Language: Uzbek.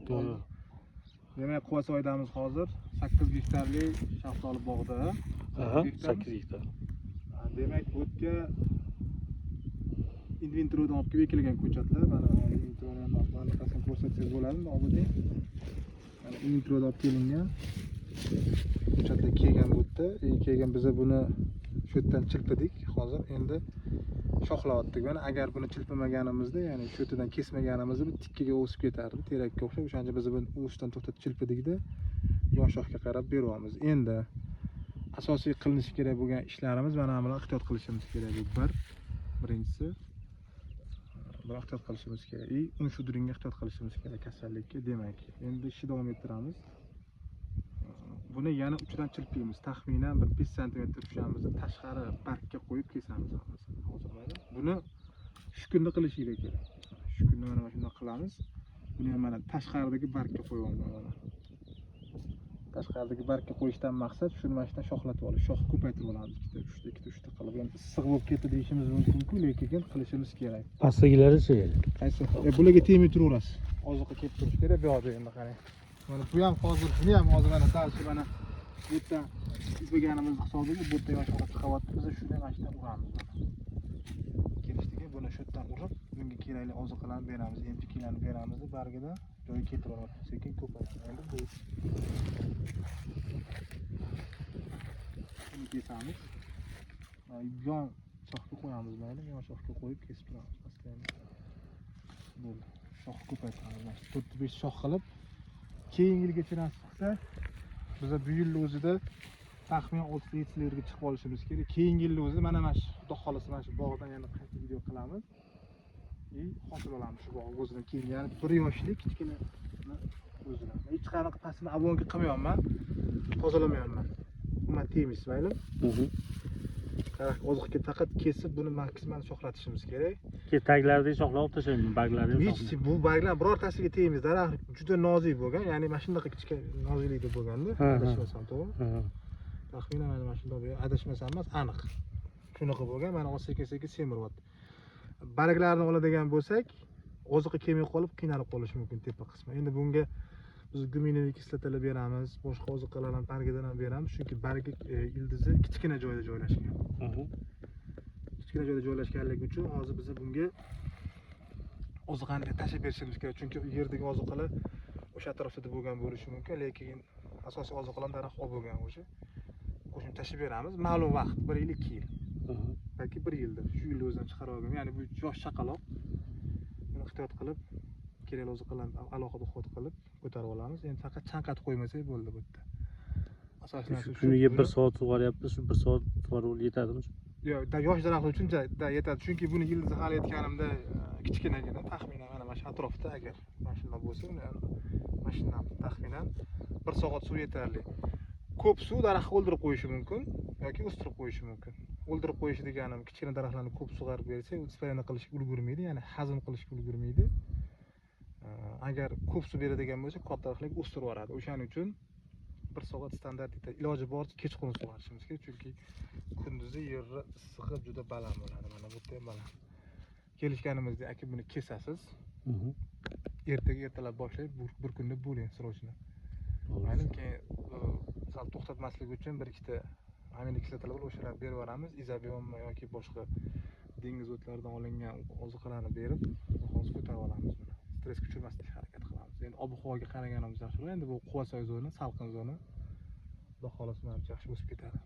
To'g'ri. Demak, Quvasoydamiz hozir 8 gektarlik shaftoli bog'da. Aha, 8 gektar. Demak, bu yerga inventordan olib kelib ekilgan ko'chatlar. Mana inventorni aniqasini ko'rsatsangiz bo'ladimi, oboding? Mana inventordan olib kelingan ko'chatlar kelgan bu yerda. Kelgan biz buni shu yerdan chilpidik. Hozir endi shoxlayotdik. Mana agar buni chilpimaganimizda, ya'ni shu yerdan kesmaganimizda bu tikkaga o'sib ketardi, terakka o'xshab. O'shanda biz buni o'sishdan to'xtatib chilpidikda yon shoxga qarab beryapmiz. Endi asosiy qilinishi kerak bo'lgan ishlarimiz mana bular ehtiyot qilishimiz kerak. Bu birinchisi bir ehtiyot qilishimiz kerak. Unshudringga ehtiyot qilishimiz kerak kasallikka. Demak, endi ishni davom ettiramiz. Buni yana uchidan chilpiymiz. Taxminan bir 5 sm tushamizni tashqari bargga qo'yib kesamiz hammasini. Hozir mana buni shu kunda qilishimiz kerak. Shu kunda mana shunday qilamiz. Buni ham mana tashqaridagi bargga qo'yamiz mana. Tashqaridagi bargga qo'yishdan maqsad shuni mana shunday shoxlatib olish, shox ko'paytirib olamiz. Ikkita, uchta qilib. Endi issiq bo'lib ketdi deyishimiz mumkin-ku, lekin qilishimiz kerak. Pastdagilari-chi? Qaysi? Bularga tegmay turaverasiz. Oziqqa kelib turish kerak. Bu yoqda endi qarang. Mana bu ham hozir, buni ham hozir mana dalshi mana bu yerda izlaganimiz hisobiga bu yerda yosh shoxga chiqyapti. Biz shunday mana shunday uramiz mana. Kelishdiki buni shu yerdan urib, bunga kerakli oziqalarni beramiz, NPKlarni beramiz, bargida joyiga keltirib olamiz. Sekin ko'payadi. Endi bu buni kesamiz. Yon shoxga qo'yamiz, mayli, yon shoxga qo'yib kesib turamiz. Aslida bo'ldi. Shox ko'paytiramiz. 4-5 shox qilib keyingi yilgacha nasib qilsa biz bu yilning o'zida taxminan 6-7 lerga chiqib olishimiz kerak. Keyingi yilning o'zida mana shu xudo xolasa mana shu bog'dan yana qayta video qilamiz. Hosil olamiz shu bog' o'zidan keyin, ya'ni 1 yoshlik kichkina o'zidan. Hech qanaqa pasini avvalgi qilmayapman, tozalamayapman. Umuman temiz, mayli? Daraxt oziqqa faqat kesib buni maksimal shoxlatishimiz kerak. Taglaridagi shoxlarni olib tashlaymiz, barglarini. Hech bu barglar birortasiga tegmaymiz. Daraxt juda nozik bo'lgan, ya'ni mana shunaqa kichkina noziklikda bo'lganda, adashmasam to'g'ri? Taxminan mana shunday adashmasam emas, aniq. Shunaqa bo'lgan, mana sekin-sekin semiryapti. Barglarni oladigan bo'lsak, oziqqa kelmay qolib, qiynalib qolishi mumkin tepa qismi. Endi bunga biz guminoviy kislotalar beramiz, boshqa oziqalarni bargidan ham beramiz, chunki bargi ildizi kichkina joyda joylashgan. Kichkina joyda joylashganligi uchun hozir biz bunga oziqani tashlab berishimiz kerak, chunki yerdagi oziqalar o'sha atrofda bo'lgan bo'lishi mumkin, lekin asosiy oziqalar daraxt olib bo'lgan o'sha. Qo'shimcha tashlab beramiz, ma'lum vaqt, 1 yil, 2 yil. Balki 1 yilda, shu yilda o'zidan chiqarib olgan. Ya'ni bu yosh chaqaloq. Buni ehtiyot qilib, kerakli oziqalarni alohida xod qilib ko'tarib olamiz. Endi faqat chanqatib qo'ymasak bo'ldi bu yerda. Asosiy narsa shu. Kuniga 1 soat sug'oryapti, shu 1 soat sug'orib yetadimi? Yo'q, yosh daraxt uchun yetadi. Chunki buni yildizi hali aytganimda kichkinagina, taxminan mana shu atrofda agar mana shunday bo'lsa, mana shundan taxminan 1 soat suv yetarli. Ko'p suv daraxtni o'ldirib qo'yishi mumkin yoki o'stirib qo'yishi mumkin. O'ldirib qo'yish deganim kichkina daraxtlarni ko'p sug'orib bersak, u ispaniyani qilishga ulgurmaydi, ya'ni hazm qilishga ulgurmaydi. Agar ko'p suv beradigan bo'lsa, katta daraxtlarga o'stirib yuboradi. O'shaning uchun 1 soat standart yetadi. Iloji boricha kechqurun sug'orishimiz kerak, chunki kunduzi yerni issig'i juda baland bo'ladi. Mana bu yerda ham baland. Kelishganimizda aka buni kesasiz. Ertalab boshlayib bir kunda bo'ling srochni. Mayli, keyin sal to'xtatmaslik uchun 1-2 ta aminokislotalar bor, o'shalarni berib yuboramiz. Izobiom yoki boshqa dengiz o'tlaridan olingan oziqalarni berib, hozir ko'tarib olamiz buni. Stress kuchirmaslikka harakat qilamiz. Endi ob-havoga qaraganimiz yaxshi. Endi bu Quvasoy zona, salqin zona. Xudo xolasa menimcha yaxshi o'sib ketadi.